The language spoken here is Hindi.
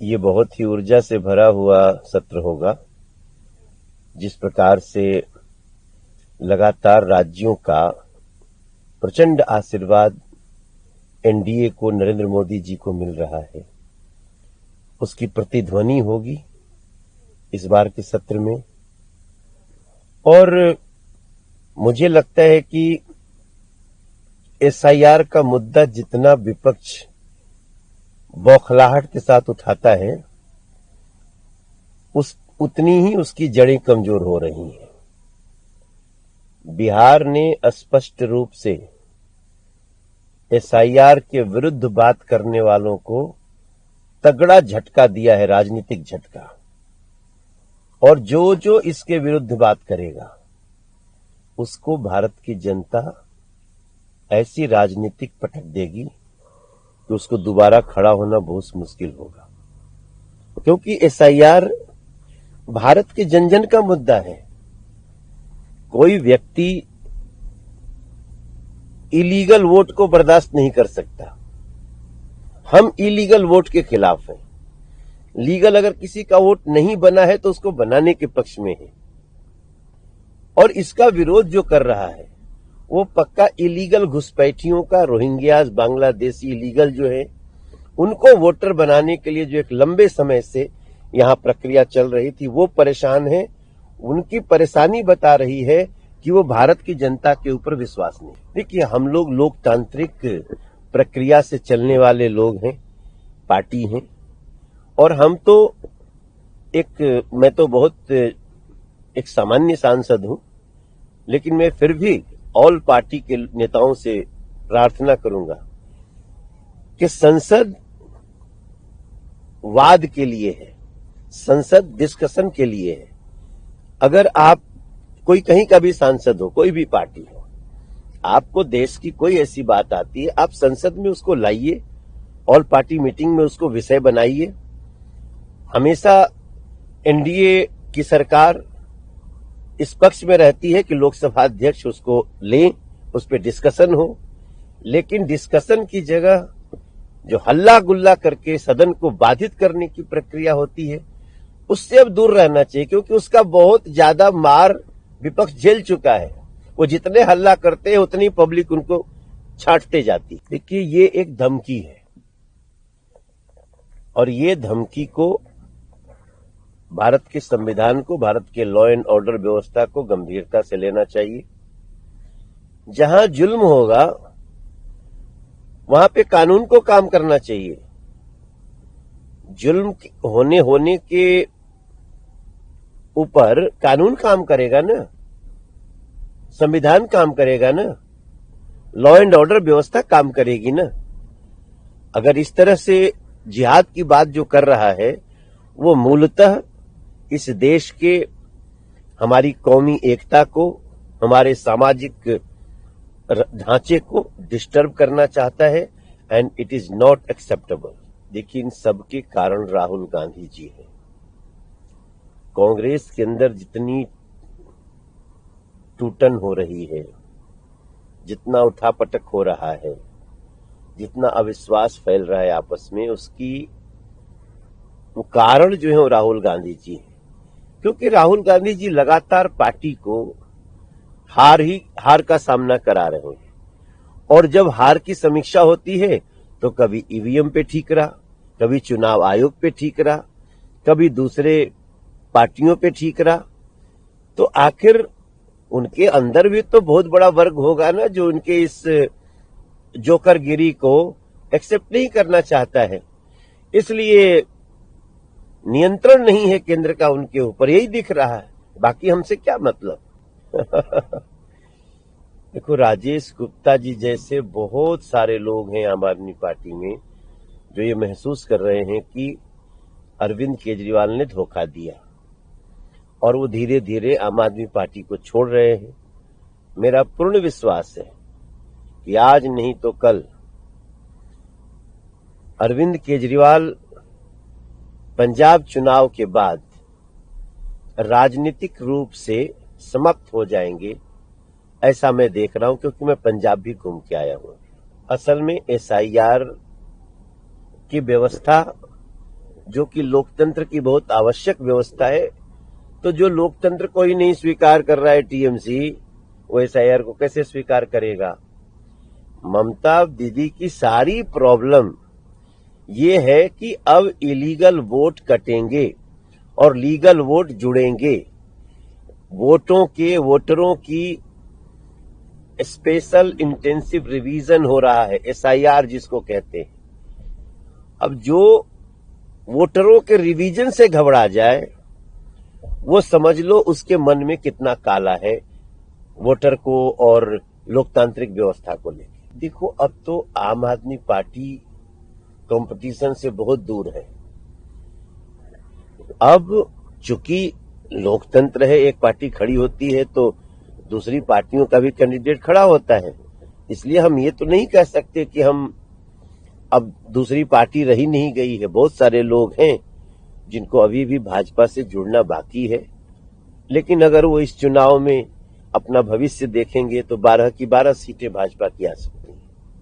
ये बहुत ही ऊर्जा से भरा हुआ सत्र होगा। जिस प्रकार से लगातार राज्यों का प्रचंड आशीर्वाद एनडीए को, नरेंद्र मोदी जी को मिल रहा है, उसकी प्रतिध्वनि होगी इस बार के सत्र में। और मुझे लगता है कि एसआईआर का मुद्दा जितना विपक्ष बौखलाहट के साथ उठाता है, उतनी ही उसकी जड़ें कमजोर हो रही हैं। बिहार ने स्पष्ट रूप से एसआईआर के विरुद्ध बात करने वालों को तगड़ा झटका दिया है, राजनीतिक झटका। और जो जो इसके विरुद्ध बात करेगा उसको भारत की जनता ऐसी राजनीतिक पटक देगी कि उसको दोबारा खड़ा होना बहुत मुश्किल होगा। क्योंकि एसआईआर भारत के जन जन का मुद्दा है। कोई व्यक्ति इलीगल वोट को बर्दाश्त नहीं कर सकता। हम इलीगल वोट के खिलाफ हैं। लीगल अगर किसी का वोट नहीं बना है तो उसको बनाने के पक्ष में है। और इसका विरोध जो कर रहा है वो पक्का इलीगल घुसपैठियों का, रोहिंग्याज, बांग्लादेशी इलीगल जो है, उनको वोटर बनाने के लिए जो एक लंबे समय से यहां प्रक्रिया चल रही थी, वो परेशान है। उनकी परेशानी बता रही है कि वो भारत की जनता के ऊपर विश्वास नहीं। देखिए, हम लोग लोकतांत्रिक प्रक्रिया से चलने वाले लोग हैं, पार्टी हैं। और हम तो मैं तो बहुत एक सामान्य सांसद हूं, लेकिन मैं फिर भी ऑल पार्टी के नेताओं से प्रार्थना करूंगा कि संसद वाद के लिए है, संसद डिस्कशन के लिए है। अगर आप कोई कहीं का भी सांसद हो, कोई भी पार्टी हो, आपको देश की कोई ऐसी बात आती है, आप संसद में उसको लाइए, ऑल पार्टी मीटिंग में उसको विषय बनाइए। हमेशा एनडीए की सरकार इस पक्ष में रहती है कि लोकसभा अध्यक्ष उसको लें, उस पर डिस्कशन हो। लेकिन डिस्कशन की जगह जो हल्ला गुल्ला करके सदन को बाधित करने की प्रक्रिया होती है, उससे अब दूर रहना चाहिए। क्योंकि उसका बहुत ज्यादा मार विपक्ष झेल चुका है। वो जितने हल्ला करते हैं उतनी पब्लिक उनको छांटते जाती। देखिए, ये एक धमकी है और ये धमकी को भारत के संविधान को, भारत के लॉ एंड ऑर्डर व्यवस्था को गंभीरता से लेना चाहिए। जहां जुल्म होगा वहां पे कानून को काम करना चाहिए। जुल्म होने के ऊपर कानून काम करेगा ना, संविधान काम करेगा ना, लॉ एंड ऑर्डर व्यवस्था काम करेगी ना। अगर इस तरह से जिहाद की बात जो कर रहा है, वो मूलतः इस देश के, हमारी कौमी एकता को, हमारे सामाजिक ढांचे को डिस्टर्ब करना चाहता है। And it is not acceptable. देखिए, इन सबके कारण राहुल गांधी जी हैं। कांग्रेस के अंदर जितनी टूटन हो रही है, जितना उठापटक हो रहा है, जितना अविश्वास फैल रहा है आपस में, उसकी वो कारण जो है वो राहुल गांधी जी हैं। क्योंकि राहुल गांधी जी लगातार पार्टी को हार का सामना करा रहे हैं। और जब हार की समीक्षा होती है तो कभी ईवीएम पे ठीक रहा, कभी चुनाव आयोग पे ठीक रहा, कभी दूसरे पार्टियों पे ठीक रहा। तो आखिर उनके अंदर भी तो बहुत बड़ा वर्ग होगा ना जो उनके इस जोकरगिरी को एक्सेप्ट नहीं करना चाहता है। इसलिए नियंत्रण नहीं है केंद्र का उनके ऊपर, यही दिख रहा है। बाकी हमसे क्या मतलब। देखो, राजेश गुप्ता जी जैसे बहुत सारे लोग हैं आम आदमी पार्टी में जो ये महसूस कर रहे हैं कि अरविंद केजरीवाल ने धोखा दिया और वो धीरे धीरे आम आदमी पार्टी को छोड़ रहे हैं। मेरा पूर्ण विश्वास है कि आज नहीं तो कल अरविंद केजरीवाल पंजाब चुनाव के बाद राजनीतिक रूप से समाप्त हो जाएंगे, ऐसा मैं देख रहा हूं। क्योंकि मैं पंजाब भी घूम के आया हूं। असल में एसआईआर की व्यवस्था जो कि लोकतंत्र की बहुत आवश्यक व्यवस्था है। तो जो लोकतंत्र को ही नहीं स्वीकार कर रहा है टीएमसी, वो एसआईआर को कैसे स्वीकार करेगा? ममता दीदी की सारी प्रॉब्लम ये है कि अब इलीगल वोट कटेंगे और लीगल वोट जुड़ेंगे। वोटरों की स्पेशल इंटेंसिव रिवीजन हो रहा है, एसआईआर जिसको कहते हैं। अब जो वोटरों के रिवीजन से घबरा जाए, वो समझ लो उसके मन में कितना काला है वोटर को और लोकतांत्रिक व्यवस्था को लेकर। देखो, अब तो आम आदमी पार्टी कंपटीशन से बहुत दूर है। अब चूंकि लोकतंत्र है, एक पार्टी खड़ी होती है तो दूसरी पार्टियों का भी कैंडिडेट खड़ा होता है। इसलिए हम ये तो नहीं कह सकते कि हम अब दूसरी पार्टी रही नहीं गई है। बहुत सारे लोग हैं जिनको अभी भी भाजपा से जुड़ना बाकी है, लेकिन अगर वो इस चुनाव में अपना भविष्य देखेंगे तो 12 की 12 सीटें भाजपा की आ सकती है।